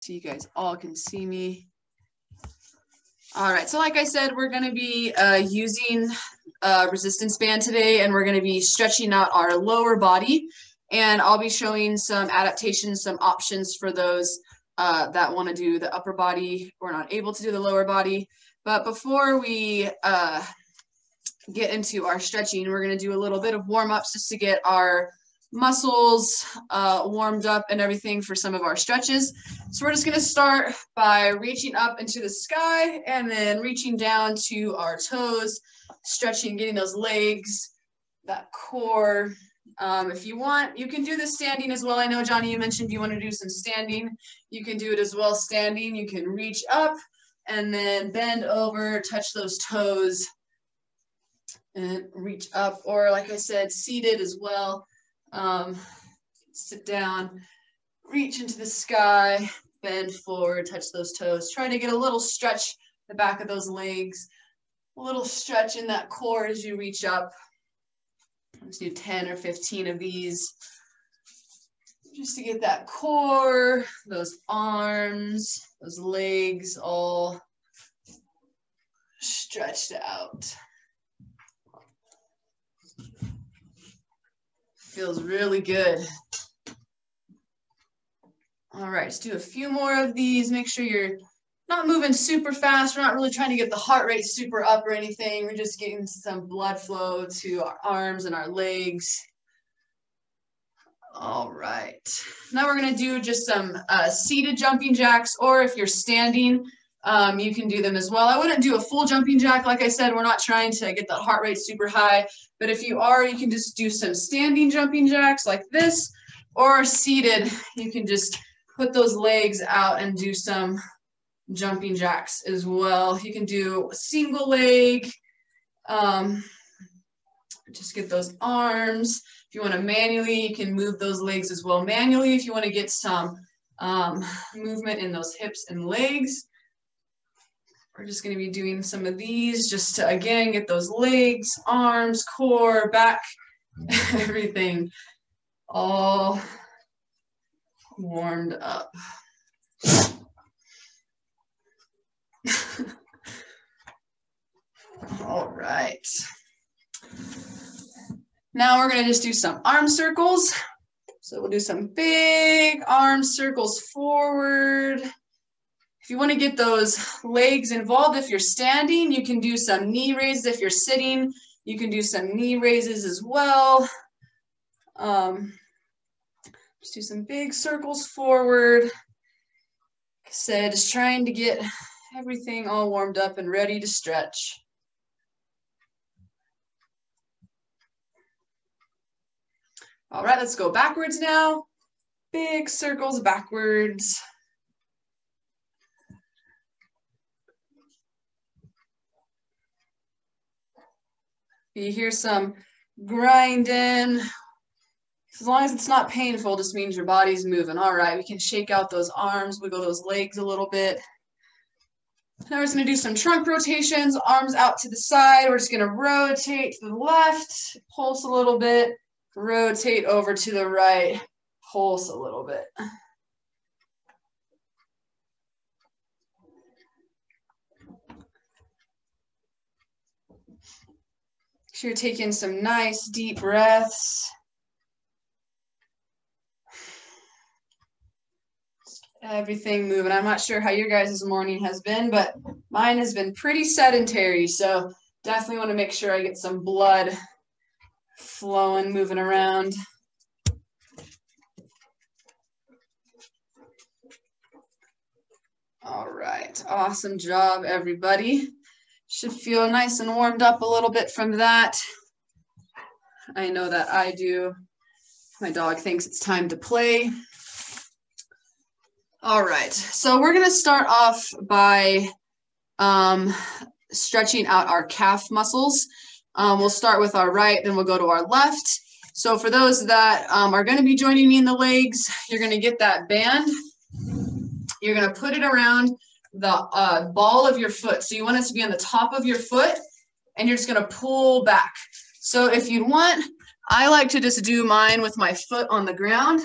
so you guys all can see me. All right, so like I said, we're gonna be using a resistance band today, and we're gonna be stretching out our lower body, and I'll be showing some adaptations, some options for those that wanna do the upper body or not able to do the lower body. But before we get into our stretching, we're gonna do a little bit of warm-ups just to get our muscles warmed up and everything for some of our stretches. So we're just going to start by reaching up into the sky and then reaching down to our toes, stretching, getting those legs, that core. If you want, you can do this standing as well. I know, Johnny, you mentioned you want to do some standing. You can do it as well standing. You can reach up and then bend over, touch those toes and reach up, or like I said, seated as well. Sit down, reach into the sky, bend forward, touch those toes. Try to get a little stretch the back of those legs, a little stretch in that core as you reach up. Let's do 10 or 15 of these just to get that core, those arms, those legs all stretched out. Feels really good. All right, let's do a few more of these. Make sure you're not moving super fast. We're not really trying to get the heart rate super up or anything. We're just getting some blood flow to our arms and our legs. All right, now we're gonna do just some seated jumping jacks, or if you're standing, you can do them as well. I wouldn't do a full jumping jack. Like I said, we're not trying to get that heart rate super high, but if you are, you can just do some standing jumping jacks like this, or seated, you can just put those legs out and do some jumping jacks as well. You can do a single leg, just get those arms. If you want to manually, you can move those legs as well manually if you want to get some movement in those hips and legs. We're just going to be doing some of these just to, again, get those legs, arms, core, back, everything all warmed up. All right. Now we're going to just do some arm circles. So we'll do some big arm circles forward. If you want to get those legs involved, if you're standing, you can do some knee raises. If you're sitting, you can do some knee raises as well. Just do some big circles forward. Like I said, just trying to get everything all warmed up and ready to stretch. All right, let's go backwards now. Big circles backwards. You hear some grinding. As long as it's not painful, just means your body's moving. All right, we can shake out those arms, wiggle those legs a little bit. Now we're just gonna do some trunk rotations, arms out to the side. We're just gonna rotate to the left, pulse a little bit, rotate over to the right, pulse a little bit. Make sure you're taking some nice deep breaths. Everything moving. I'm not sure how your guys' morning has been, but mine has been pretty sedentary. So definitely want to make sure I get some blood flowing, moving around. All right. Awesome job, everybody. Should feel nice and warmed up a little bit from that. I know that I do. My dog thinks it's time to play. All right, so we're gonna start off by stretching out our calf muscles. We'll start with our right, then we'll go to our left. So for those that are gonna be joining me in the legs, you're gonna get that band. You're gonna put it around the ball of your foot. So you want it to be on the top of your foot, and you're just gonna pull back. So if you want, I like to just do mine with my foot on the ground,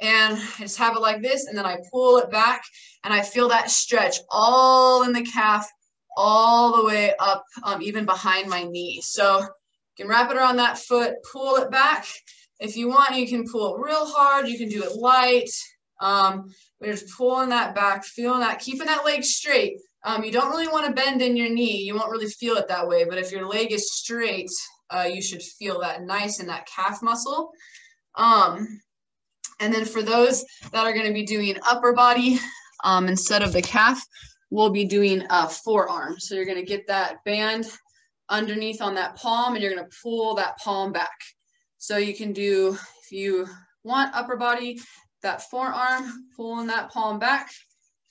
And I just have it like this, and then I pull it back, and I feel that stretch all in the calf, all the way up, even behind my knee. So you can wrap it around that foot, pull it back. If you want, you can pull it real hard. You can do it light. We're just pulling that back, feeling that, keeping that leg straight. You don't really want to bend in your knee. You won't really feel it that way. But if your leg is straight, you should feel that nice in that calf muscle. And then for those that are going to be doing upper body, instead of the calf, we'll be doing forearm. So you're going to get that band underneath on that palm, and you're going to pull that palm back. So you can do, if you want upper body, that forearm, pulling that palm back,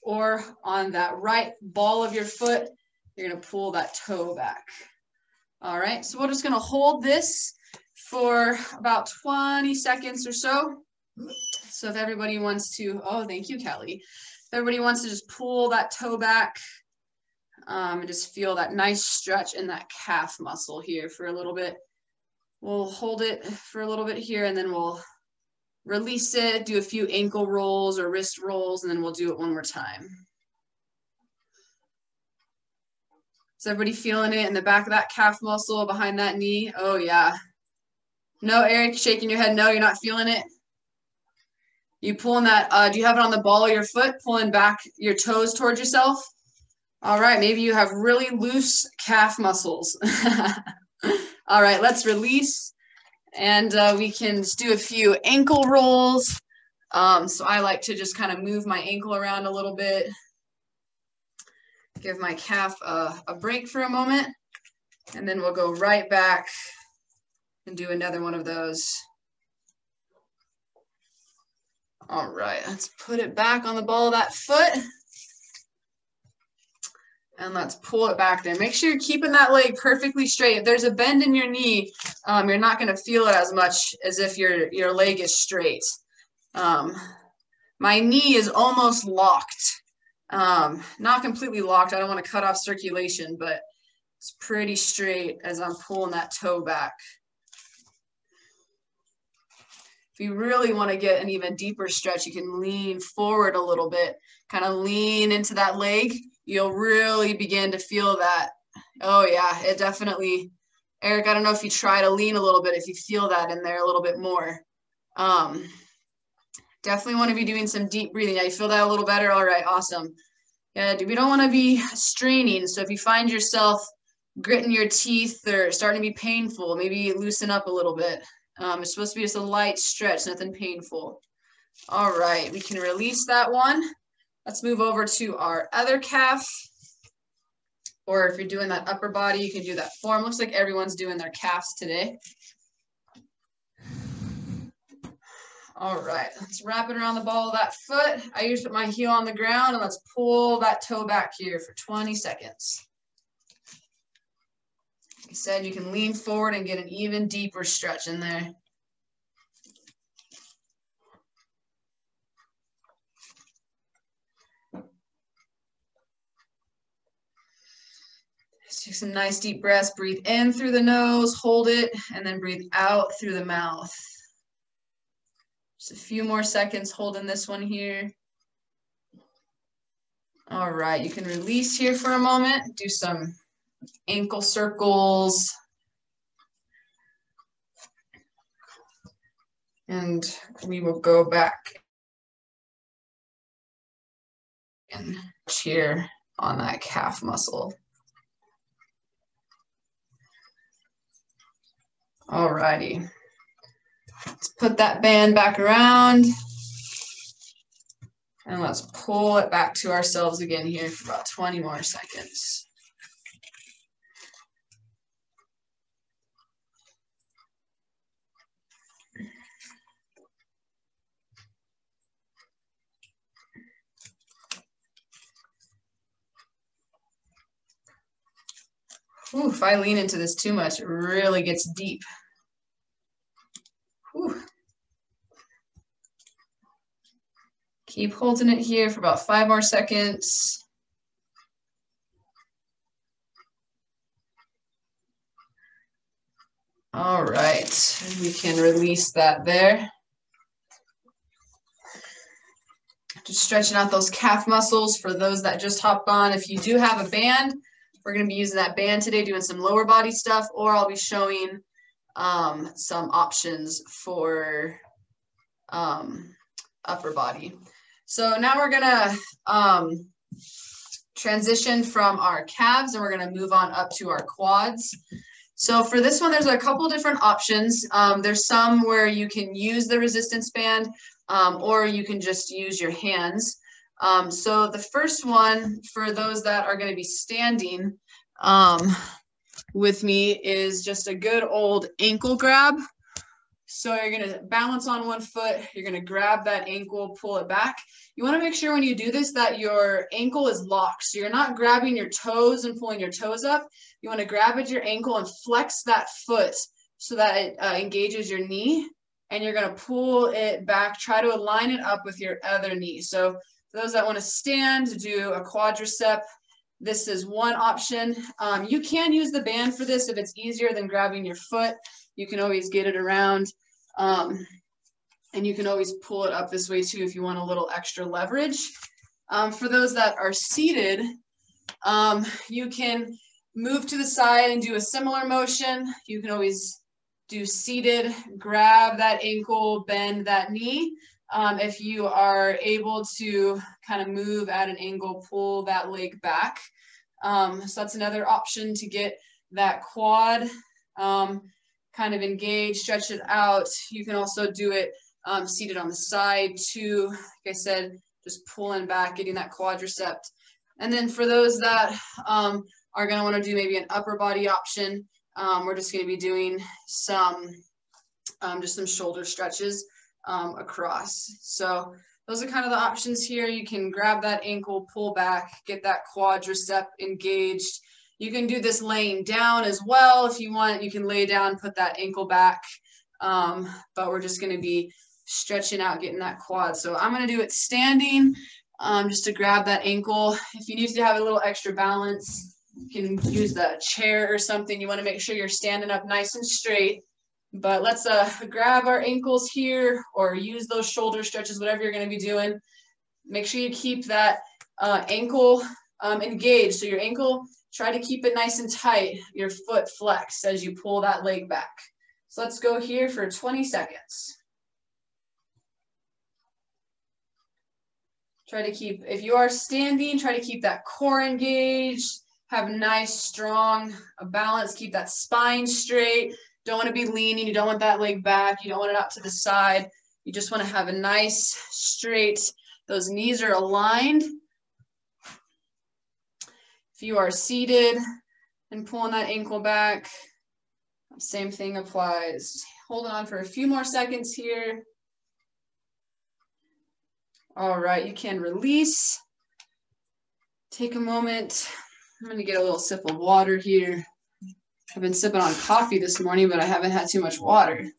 or on that right ball of your foot, you're going to pull that toe back. All right, so we're just going to hold this for about 20 seconds or so. So if everybody wants to, oh, thank you, Kelly. If everybody wants to just pull that toe back, and just feel that nice stretch in that calf muscle here for a little bit. We'll hold it for a little bit here, and then we'll release it, do a few ankle rolls or wrist rolls, and then we'll do it one more time. Is everybody feeling it in the back of that calf muscle, behind that knee? Oh, yeah. No, Eric, shaking your head. No, you're not feeling it. You pulling that, do you have it on the ball of your foot, pulling back your toes towards yourself? All right, maybe you have really loose calf muscles. All right, let's release, and we can just do a few ankle rolls. So I like to just kind of move my ankle around a little bit, give my calf a break for a moment, and then we'll go right back and do another one of those. All right, let's put it back on the ball of that foot. And let's pull it back there. Make sure you're keeping that leg perfectly straight. If there's a bend in your knee, you're not going to feel it as much as if your leg is straight. My knee is almost locked. Not completely locked. I don't want to cut off circulation, but it's pretty straight as I'm pulling that toe back. If you really want to get an even deeper stretch, you can lean forward a little bit, kind of lean into that leg. You'll really begin to feel that. Oh yeah, it definitely, Eric, I don't know if you try to lean a little bit, if you feel that in there a little bit more. Definitely want to be doing some deep breathing. Yeah, you feel that a little better? All right, awesome. Yeah, we don't want to be straining. So if you find yourself gritting your teeth or starting to be painful, maybe loosen up a little bit. It's supposed to be just a light stretch, nothing painful. All right, we can release that one. Let's move over to our other calf. Or if you're doing that upper body, you can do that form. Looks like everyone's doing their calves today. All right, let's wrap it around the ball of that foot. I usually put my heel on the ground, and let's pull that toe back here for 20 seconds. Like I said, you can lean forward and get an even deeper stretch in there. Just take some nice deep breaths. Breathe in through the nose, hold it, and then breathe out through the mouth. Just a few more seconds holding this one here. All right, you can release here for a moment. Do some ankle circles. And we will go back and cheer on that calf muscle. All righty. Let's put that band back around. And let's pull it back to ourselves again here for about 20 more seconds. Ooh, if I lean into this too much, it really gets deep. Ooh. Keep holding it here for about 5 more seconds. All right, we can release that there. just stretching out those calf muscles for those that just hopped on. If you do have a band, we're going to be using that band today, doing some lower body stuff, or I'll be showing some options for upper body. So now we're going to transition from our calves and we're going to move on up to our quads. So for this one, there's a couple different options. There's some where you can use the resistance band or you can just use your hands. So the first one for those that are going to be standing with me is just a good old ankle grab. So you're going to balance on one foot, you're going to grab that ankle, pull it back. You want to make sure when you do this that your ankle is locked. So you're not grabbing your toes and pulling your toes up. You want to grab at your ankle and flex that foot so that it engages your knee. And you're going to pull it back, try to align it up with your other knee. So for those that want to stand, do a quadricep. This is one option. You can use the band for this if it's easier than grabbing your foot. You can always get it around. And you can always pull it up this way too if you want a little extra leverage. For those that are seated, you can move to the side and do a similar motion. You can always do seated, grab that ankle, bend that knee. If you are able to kind of move at an angle, pull that leg back. So that's another option to get that quad kind of engaged, stretch it out. You can also do it seated on the side too. Like I said, just pulling back, getting that quadricep. And then for those that are going to want to do maybe an upper body option, we're just going to be doing some, just some shoulder stretches across. So those are kind of the options here. You can grab that ankle, pull back, get that quadricep engaged. You can do this laying down as well. If you want, you can lay down, put that ankle back. But we're just going to be stretching out, getting that quad. So I'm going to do it standing, just to grab that ankle. If you need to have a little extra balance, you can use the chair or something. You want to make sure you're standing up nice and straight. But let's grab our ankles here or use those shoulder stretches, whatever you're going to be doing. Make sure you keep that ankle engaged. So your ankle, try to keep it nice and tight. Your foot flexed as you pull that leg back. So let's go here for 20 seconds. Try to keep, if you are standing, try to keep that core engaged. Have nice, strong balance. Keep that spine straight. Don't want to be leaning. You don't want that leg back. You don't want it out to the side. You just want to have a nice, straight, those knees are aligned. If you are seated and pulling that ankle back, same thing applies. Hold on for a few more seconds here. All right, you can release. Take a moment. I'm going to get a little sip of water here. I've been sipping on coffee this morning, but I haven't had too much water.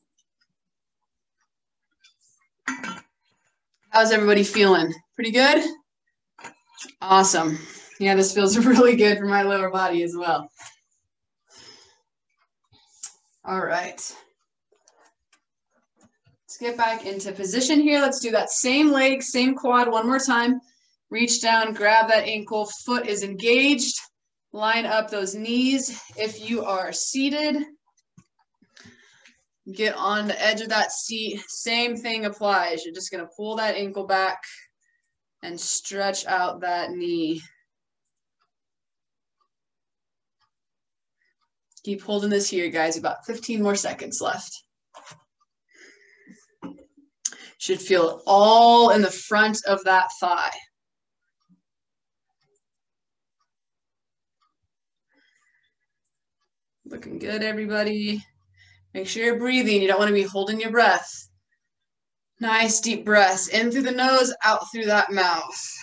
How's everybody feeling? Pretty good? Awesome. Yeah, this feels really good for my lower body as well. All right. Let's get back into position here. Let's do that same leg, same quad one more time. Reach down, grab that ankle, foot is engaged. Line up those knees. If you are seated, get on the edge of that seat. Same thing applies. You're just going to pull that ankle back and stretch out that knee. Keep holding this here, guys. About 15 more seconds left. Should feel it all in the front of that thigh. Looking good, everybody. Make sure you're breathing. You don't want to be holding your breath. Nice deep breaths in through the nose, out through that mouth.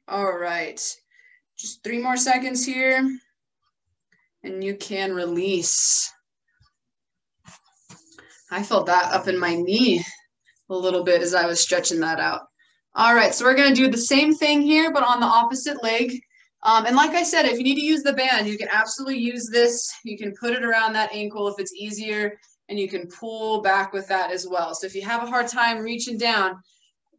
All right. Just 3 more seconds here. And you can release. I felt that up in my knee a little bit as I was stretching that out. All right, so we're going to do the same thing here, but on the opposite leg. And like I said, if you need to use the band, you can absolutely use this. You can put it around that ankle if it's easier, and you can pull back with that as well. So if you have a hard time reaching down,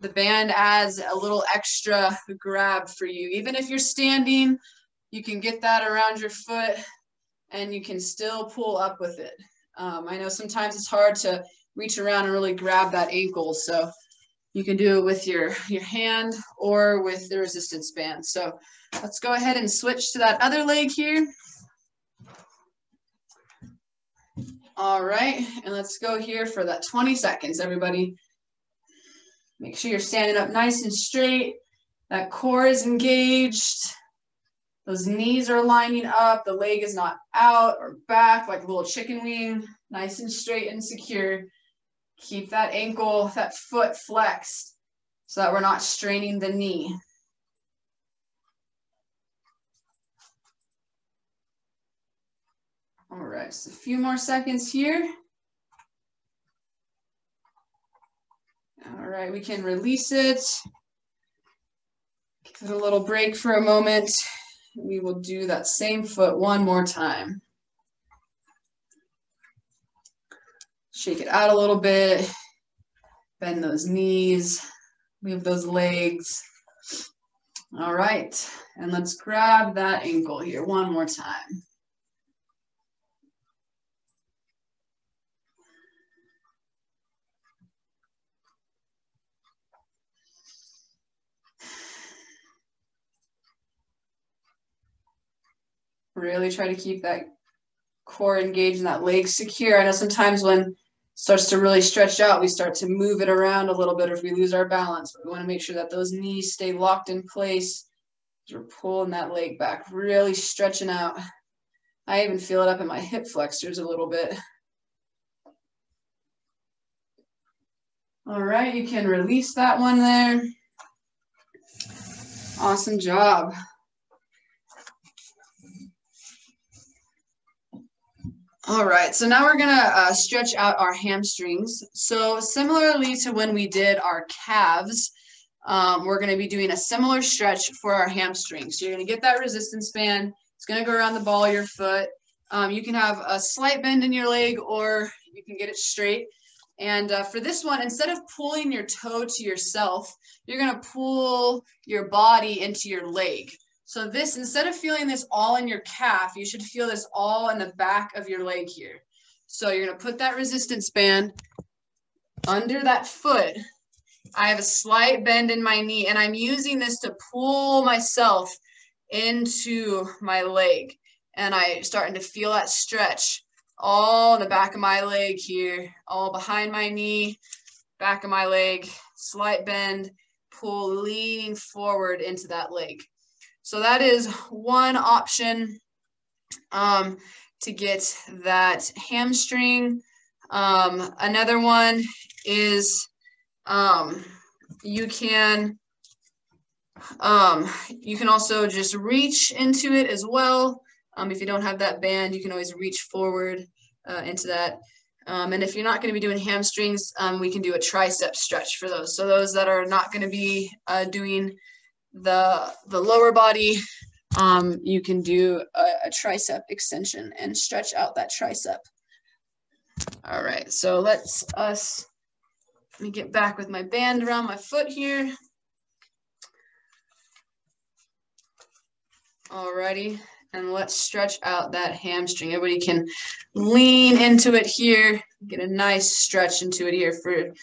the band adds a little extra grab for you. Even if you're standing, you can get that around your foot and you can still pull up with it. I know sometimes it's hard to reach around and really grab that ankle, so you can do it with your hand or with the resistance band. So let's go ahead and switch to that other leg here. All right, and let's go here for that 20 seconds, everybody. Make sure you're standing up nice and straight. That core is engaged. Those knees are lining up. The leg is not out or back like a little chicken wing. Nice and straight and secure. Keep that ankle, that foot flexed so that we're not straining the knee. All right, just a few more seconds here. All right, we can release it. Give it a little break for a moment. We will do that same foot one more time. Shake it out a little bit. Bend those knees. Move those legs. All right, and let's grab that ankle here one more time. Really try to keep that core engaged and that leg secure. I know sometimes when it starts to really stretch out, we start to move it around a little bit or if we lose our balance. But we want to make sure that those knees stay locked in place. We're pulling that leg back, really stretching out. I even feel it up in my hip flexors a little bit. All right, you can release that one there. Awesome job. All right, so now we're gonna stretch out our hamstrings. So similarly to when we did our calves, we're gonna be doing a similar stretch for our hamstrings. So you're gonna get that resistance band. It's gonna go around the ball of your foot. You can have a slight bend in your leg or you can get it straight. And for this one, instead of pulling your toe to yourself, you're gonna pull your body into your leg. So this, instead of feeling this all in your calf, you should feel this all in the back of your leg here. So you're gonna put that resistance band under that foot. I have a slight bend in my knee and I'm using this to pull myself into my leg. And I'm starting to feel that stretch all in the back of my leg here, all behind my knee, back of my leg, slight bend, pull, leaning forward into that leg. So that is one option to get that hamstring. Another one is you can also just reach into it as well. If you don't have that band, you can always reach forward into that. And if you're not going to be doing hamstrings, we can do a tricep stretch for those. So those that are not going to be doing the lower body, you can do a tricep extension and stretch out that tricep. All right, so let me get back with my band around my foot here. Alrighty, and let's stretch out that hamstring. Everybody can lean into it here, get a nice stretch into it here for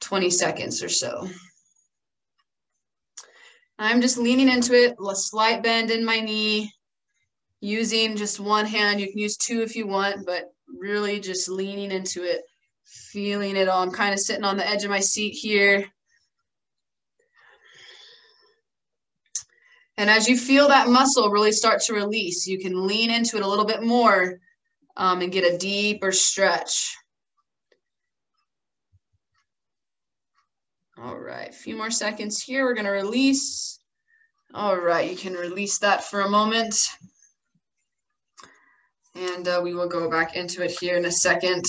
20 seconds or so. I'm just leaning into it, a slight bend in my knee, using just one hand. You can use two if you want, but really just leaning into it, feeling it all. I'm kind of sitting on the edge of my seat here. And as you feel that muscle really start to release, you can lean into it a little bit more and get a deeper stretch. All right, a few more seconds here. We're going to release. All right, you can release that for a moment. And we will go back into it here in a second.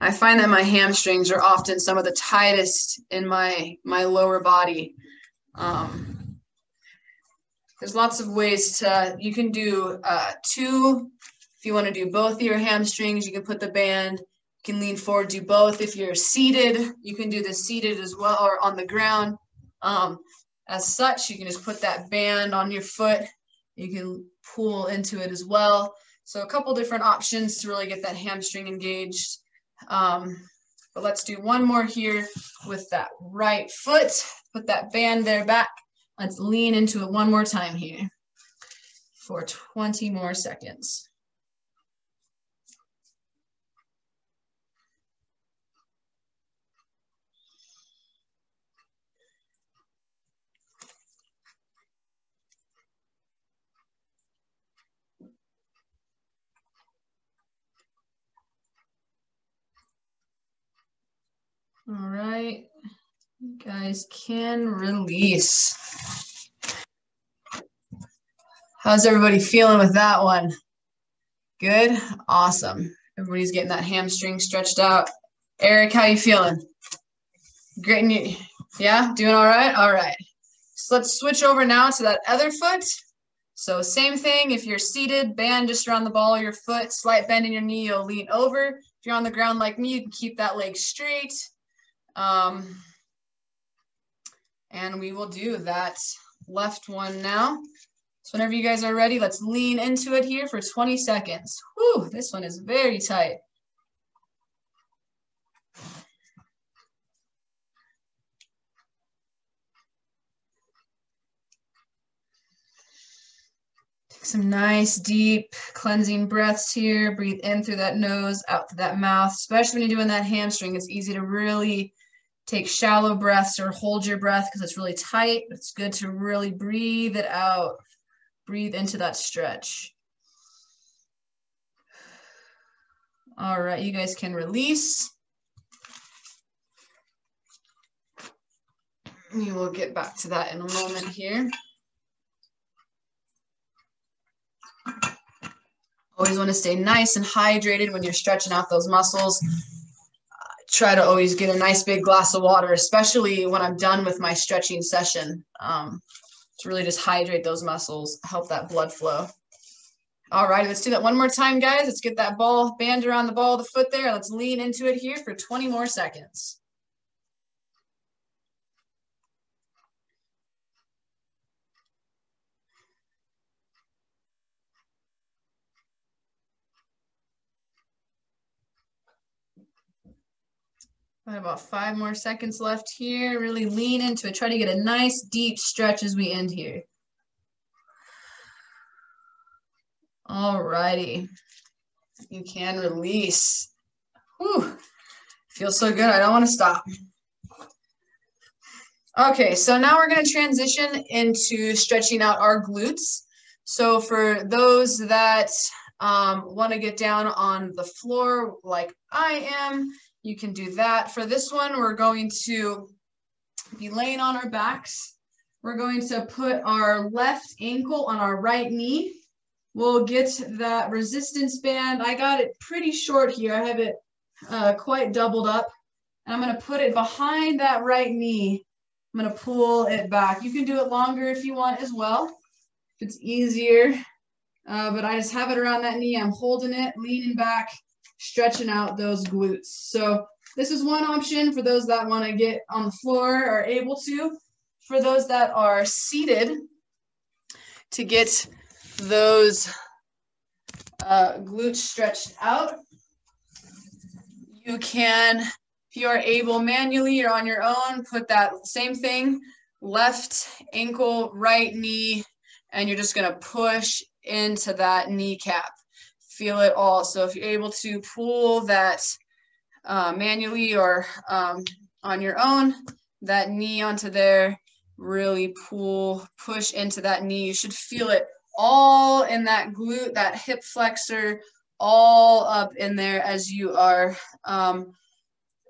I find that my hamstrings are often some of the tightest in my lower body. There's lots of ways you can do two. If you want to do both of your hamstrings, you can put the band You can lean forward, do both. If you're seated, you can do this seated as well, or on the ground. As such, you can just put that band on your foot. You can pull into it as well. So a couple different options to really get that hamstring engaged. But let's do one more here with that right foot. Put that band there back. Let's lean into it one more time here for 20 more seconds. All right, you guys can release. How's everybody feeling with that one? Good, awesome. Everybody's getting that hamstring stretched out. Eric, how you feeling? Great, yeah, doing all right? All right, so let's switch over now to that other foot. So same thing, if you're seated, band just around the ball of your foot, slight bend in your knee, you'll lean over. If you're on the ground like me, you can keep that leg straight. And we will do that left one now. So whenever you guys are ready, let's lean into it here for 20 seconds. Whew, this one is very tight. Take some nice, deep, cleansing breaths here. Breathe in through that nose, out through that mouth. Especially when you're doing that hamstring, it's easy to really take shallow breaths or hold your breath because it's really tight. It's good to really breathe it out. Breathe into that stretch. All right, you guys can release. We will get back to that in a moment here. Always want to stay nice and hydrated when you're stretching out those muscles. Try to always get a nice big glass of water, especially when I'm done with my stretching session, to really just hydrate those muscles, help that blood flow. All right, let's do that one more time, guys. Let's get that ball band around the ball of the foot there. Let's lean into it here for 20 more seconds. About 5 more seconds left here. Really lean into it. Try to get a nice deep stretch as we end here. All righty. You can release. Whew. Feels so good. I don't want to stop. Okay, so now we're going to transition into stretching out our glutes. So for those that want to get down on the floor like I am, you can do that. For this one, we're going to be laying on our backs. We're going to put our left ankle on our right knee. We'll get that resistance band. I got it pretty short here. I have it quite doubled up. And I'm going to put it behind that right knee. I'm going to pull it back. You can do it longer if you want as well, if it's easier. But I just have it around that knee. I'm holding it, leaning back, stretching out those glutes. So this is one option for those that want to get on the floor or able to. For those that are seated, to get those glutes stretched out, you can, if you are able manually or on your own, put that same thing, left ankle, right knee, and you're just going to push into that kneecap. Feel it all. So if you're able to pull that manually or on your own, that knee onto there, really push into that knee. You should feel it all in that glute, that hip flexor, all up in there as you are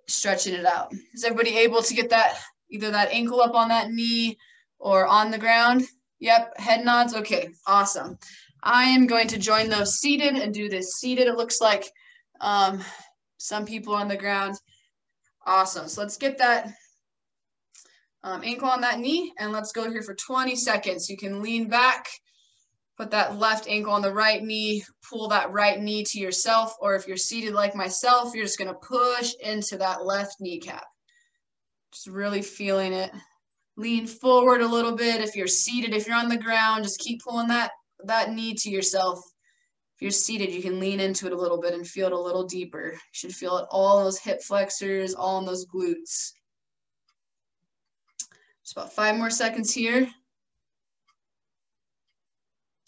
stretching it out. Is everybody able to get that, either that ankle up on that knee or on the ground? Yep, head nods. Okay, awesome. I am going to join those seated and do this seated. It looks like some people on the ground. Awesome. So let's get that ankle on that knee, and let's go here for 20 seconds. You can lean back, Put that left ankle on the right knee, pull that right knee to yourself, or if you're seated like myself, you're just gonna push into that left kneecap. Just really feeling it. Lean forward a little bit. If you're seated, if you're on the ground, just keep pulling that knee to yourself. If you're seated, you can lean into it a little bit and feel it a little deeper. You should feel it all in those hip flexors, all in those glutes. Just about 5 more seconds here.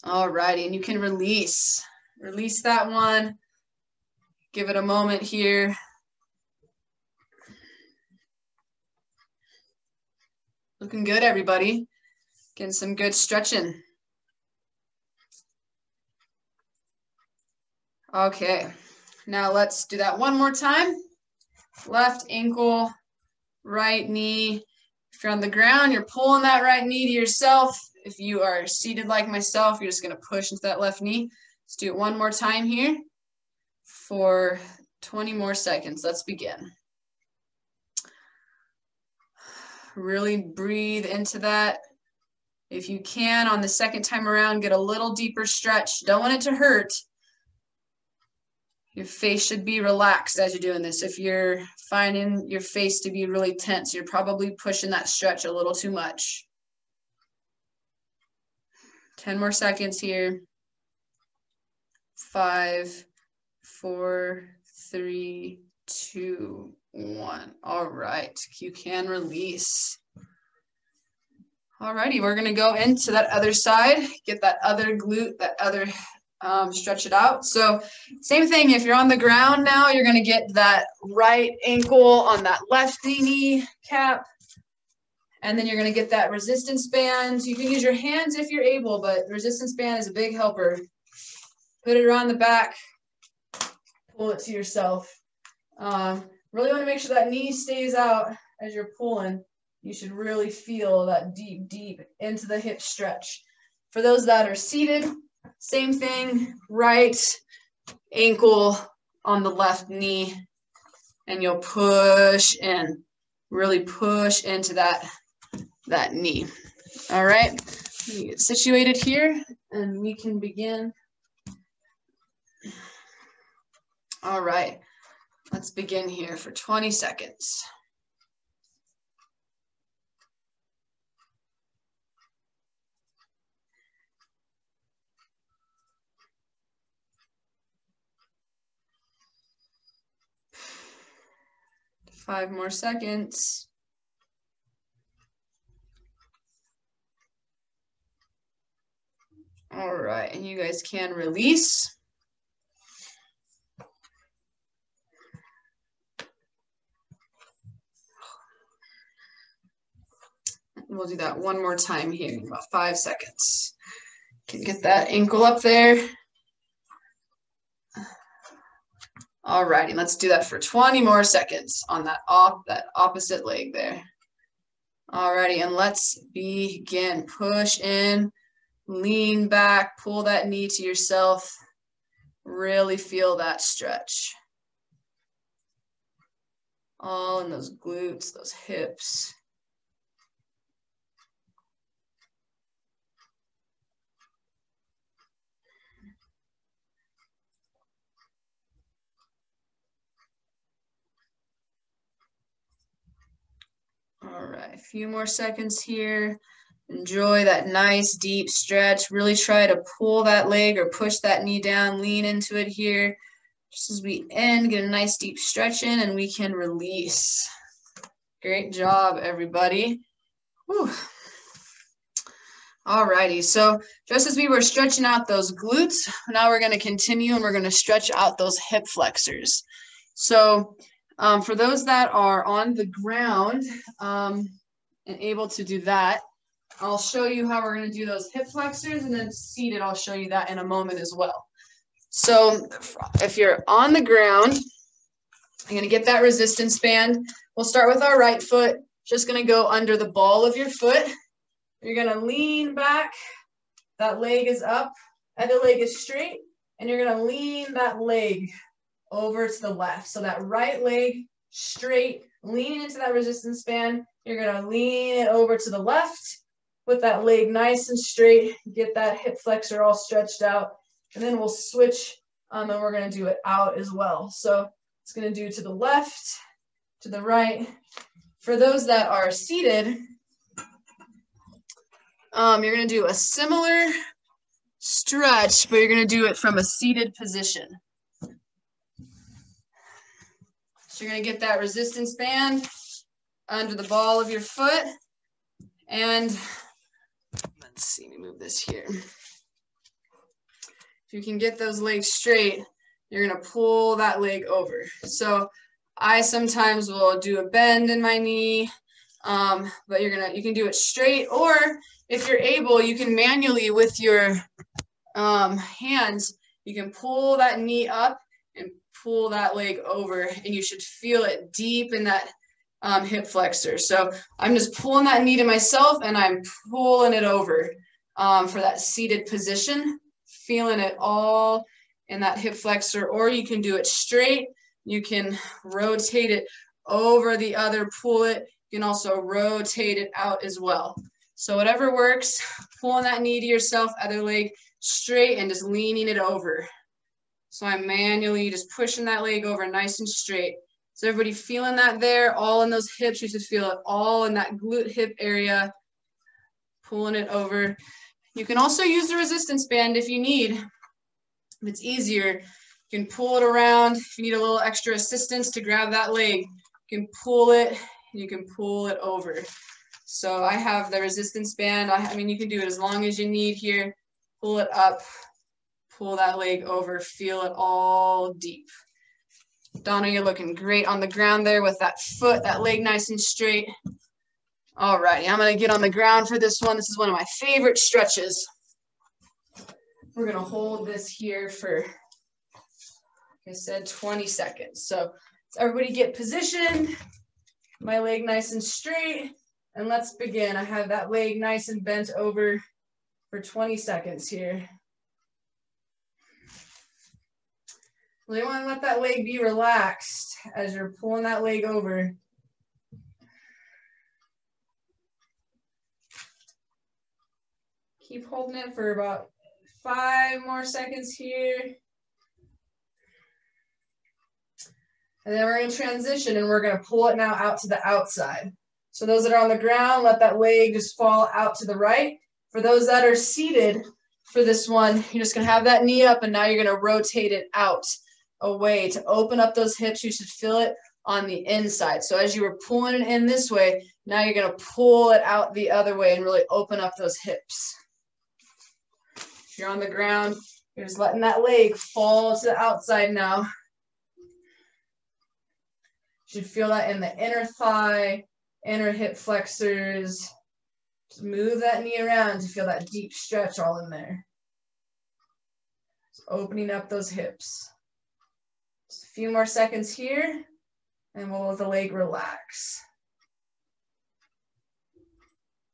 All righty, and you can release. Release that one. Give it a moment here. Looking good, everybody. Getting some good stretching. Okay, now let's do that one more time. Left ankle, right knee. If you're on the ground, you're pulling that right knee to yourself. If you are seated like myself, you're just gonna push into that left knee. Let's do it one more time here for 20 more seconds. Let's begin. Really breathe into that. If you can, on the second time around, get a little deeper stretch. Don't want it to hurt. Your face should be relaxed as you're doing this. If you're finding your face to be really tense, you're probably pushing that stretch a little too much. 10 more seconds here. 5, 4, 3, 2, 1. All right, you can release. All righty, we're gonna go into that other side, get that other glute, that other, stretch it out. So same thing, if you're on the ground now, you're gonna get that right ankle on that left knee cap, and then you're gonna get that resistance band. You can use your hands if you're able, but the resistance band is a big helper. Put it around the back, pull it to yourself. Really want to make sure that knee stays out as you're pulling. You should really feel that deep, deep into the hip stretch. For those that are seated, same thing, right ankle on the left knee, and you'll push in, really push into that knee. All right, let me get situated here and we can begin. All right, let's begin here for 20 seconds. Five more seconds. All right, and you guys can release. We'll do that one more time here in about 5 seconds. Can get that ankle up there. All righty, let's do that for 20 more seconds on that opposite leg there. All righty, and let's begin. Push in, lean back, pull that knee to yourself. Really feel that stretch. All in those glutes, those hips. All right, a few more seconds here. Enjoy that nice deep stretch. Really try to pull that leg or push that knee down, lean into it here. Just as we end, get a nice deep stretch in and we can release. Great job, everybody. Whew. All righty, so just as we were stretching out those glutes, now we're gonna continue and we're gonna stretch out those hip flexors. So for those that are on the ground and able to do that, I'll show you how we're going to do those hip flexors, and then seated, I'll show you that in a moment as well. So if you're on the ground, you're going to get that resistance band. We'll start with our right foot, just going to go under the ball of your foot. You're going to lean back. That leg is up, other leg is straight, and you're going to lean that leg over to the left. So that right leg straight, leaning into that resistance band. You're going to lean it over to the left. with that leg nice and straight, get that hip flexor all stretched out, and then we'll switch and we're going to do it out as well. So it's going to do to the left, to the right. For those that are seated, you're going to do a similar stretch, but you're going to do it from a seated position. So you're going to get that resistance band under the ball of your foot, and let's see, let me move this here. If you can get those legs straight, you're going to pull that leg over. So I sometimes will do a bend in my knee, but you can do it straight, or if you're able, you can manually with your hands, you can pull that knee up and pull that leg over, and you should feel it deep in that hip flexor. So I'm just pulling that knee to myself and I'm pulling it over for that seated position, feeling it all in that hip flexor, or you can do it straight. You can rotate it over the other, pull it. You can also rotate it out as well. So whatever works, pulling that knee to yourself, other leg straight, and just leaning it over. So I'm manually just pushing that leg over nice and straight. So everybody feeling that there, all in those hips, you should feel it all in that glute hip area, pulling it over. You can also use the resistance band if you need. If it's easier, you can pull it around. If you need a little extra assistance to grab that leg, you can pull it, and you can pull it over. So I have the resistance band. I mean, you can do it as long as you need here. Pull it up, pull that leg over, feel it all deep. Donna, you're looking great on the ground there with that foot, that leg nice and straight. All righty, I'm gonna get on the ground for this one. This is one of my favorite stretches. We're gonna hold this here for, like I said, 20 seconds. So everybody get positioned, my leg nice and straight, and let's begin. I have that leg nice and bent over for 20 seconds here. Really want to let that leg be relaxed as you're pulling that leg over. Keep holding it for about 5 more seconds here. And then we're going to transition and we're going to pull it now out to the outside. So those that are on the ground, let that leg just fall out to the right. For those that are seated for this one, you're just going to have that knee up and now you're going to rotate it out away to open up those hips. You should feel it on the inside. So as you were pulling it in this way, now you're going to pull it out the other way and really open up those hips. If you're on the ground, you're just letting that leg fall to the outside now. You should feel that in the inner thigh, inner hip flexors. Just move that knee around to feel that deep stretch all in there. Just opening up those hips. Just a few more seconds here, and we'll let the leg relax.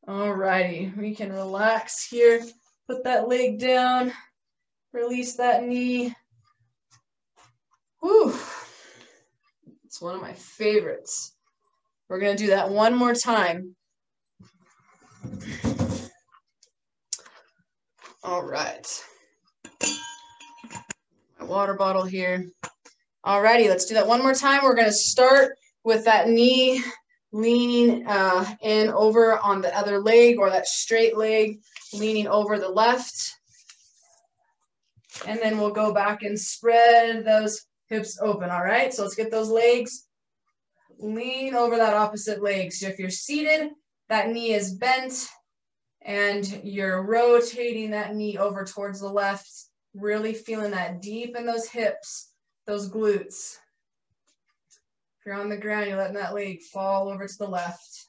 All righty, we can relax here. Put that leg down, release that knee. Whew, it's one of my favorites. We're gonna do that one more time. All right, my water bottle here. Alrighty, let's do that one more time. We're gonna start with that knee leaning in over on the other leg, or that straight leg leaning over the left. And then we'll go back and spread those hips open, all right? So let's get those legs, lean over that opposite leg. So if you're seated, that knee is bent, and you're rotating that knee over towards the left, really feeling that deep in those hips, those glutes. If you're on the ground, you're letting that leg fall over to the left.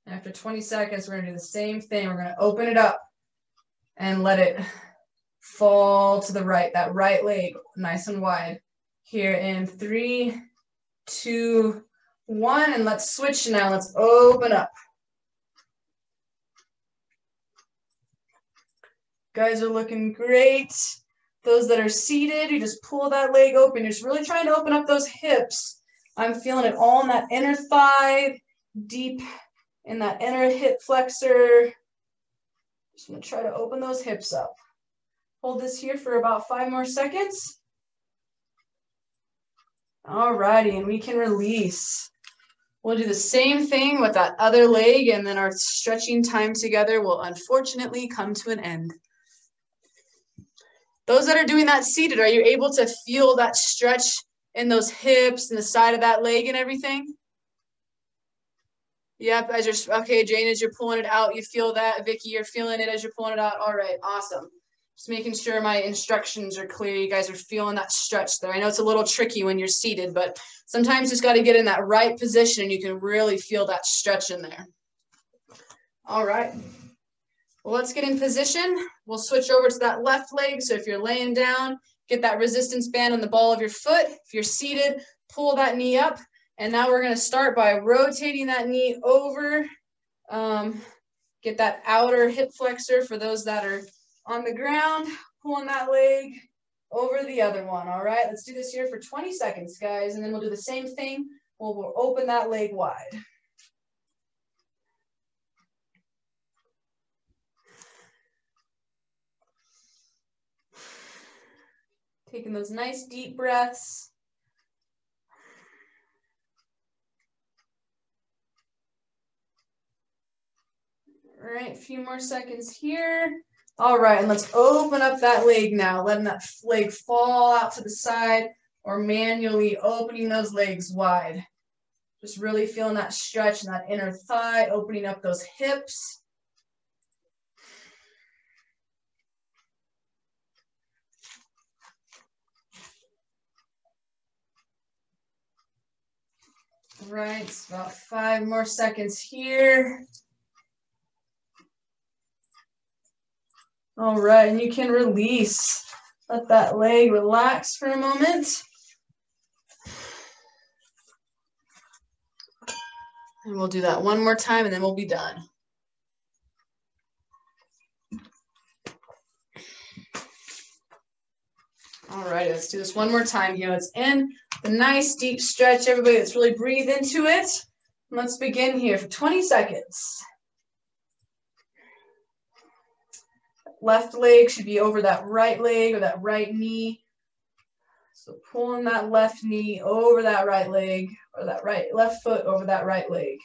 After 20 seconds, we're going to do the same thing. We're going to open it up and let it fall to the right, that right leg nice and wide. Here in 3, 2, 1, and let's switch now. Let's open up. Guys are looking great. Those that are seated, you just pull that leg open. You're just really trying to open up those hips. I'm feeling it all in that inner thigh, deep in that inner hip flexor. Just gonna try to open those hips up. Hold this here for about 5 more seconds. All righty, and we can release. We'll do the same thing with that other leg, and then our stretching time together will unfortunately come to an end. Those that are doing that seated, are you able to feel that stretch in those hips and the side of that leg and everything? Yep, as you're, okay, Jane, as you're pulling it out, you feel that. Vicky, you're feeling it as you're pulling it out. All right, awesome. Just making sure my instructions are clear. You guys are feeling that stretch there. I know it's a little tricky when you're seated, but sometimes you just got to get in that right position and you can really feel that stretch in there. All right. Well, let's get in position. We'll switch over to that left leg. So if you're laying down, get that resistance band on the ball of your foot. If you're seated, pull that knee up. And now we're going to start by rotating that knee over. Get that outer hip flexor for those that are on the ground, pulling that leg over the other one. All right, let's do this here for 20 seconds, guys. And then we'll do the same thing. We'll open that leg wide. Taking those nice deep breaths. All right, a few more seconds here. All right, and let's open up that leg now, letting that leg fall out to the side or manually opening those legs wide. Just really feeling that stretch in that inner thigh, opening up those hips. All right, it's about 5 more seconds here. All right, and you can release. Let that leg relax for a moment. And we'll do that one more time, and then we'll be done. All right, let's do this one more time here. Let's end the nice deep stretch. Everybody, let's really breathe into it. And let's begin here for 20 seconds. Left leg should be over that right leg or that right knee. So pulling that left knee over that right leg or that left foot over that right leg.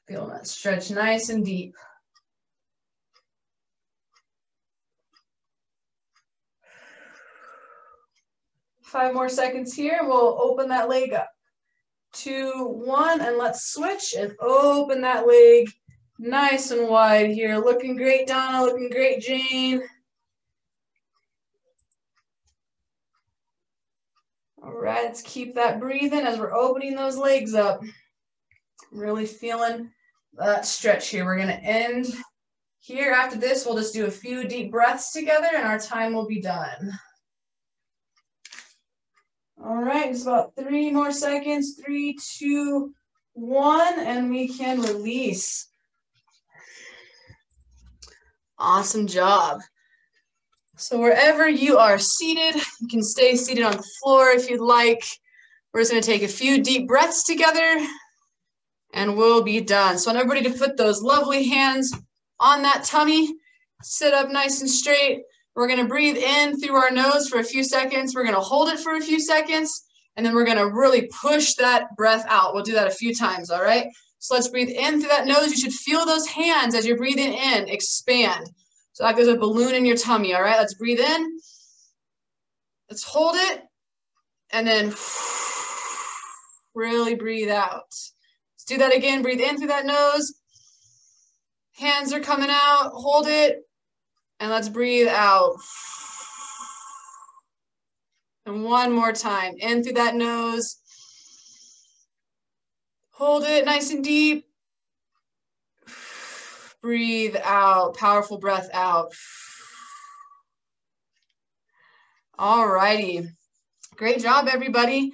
Feeling that stretch nice and deep. Five more seconds here. We'll open that leg up. 2, 1, and let's switch and open that leg nice and wide here. Looking great, Donna. Looking great, Jane. All right, let's keep that breathing as we're opening those legs up. Really feeling that stretch here. We're going to end here. After this, we'll just do a few deep breaths together and our time will be done. All right, just about 3 more seconds. 3, 2, 1, and we can release. Awesome job. So wherever you are seated, you can stay seated on the floor if you'd like. We're just going to take a few deep breaths together and we'll be done. So I want everybody to put those lovely hands on that tummy. Sit up nice and straight. We're going to breathe in through our nose for a few seconds. We're going to hold it for a few seconds, and then we're going to really push that breath out. We'll do that a few times, all right? So let's breathe in through that nose. You should feel those hands as you're breathing in expand. So like there's a balloon in your tummy, all right? Let's breathe in. Let's hold it, and then really breathe out. Let's do that again. Breathe in through that nose. Hands are coming out. Hold it. And let's breathe out. And one more time. In through that nose. Hold it nice and deep. Breathe out. Powerful breath out. All righty. Great job, everybody.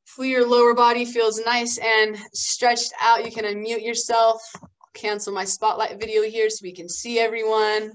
Hopefully your lower body feels nice and stretched out. You can unmute yourself. I'll cancel my spotlight video here so we can see everyone.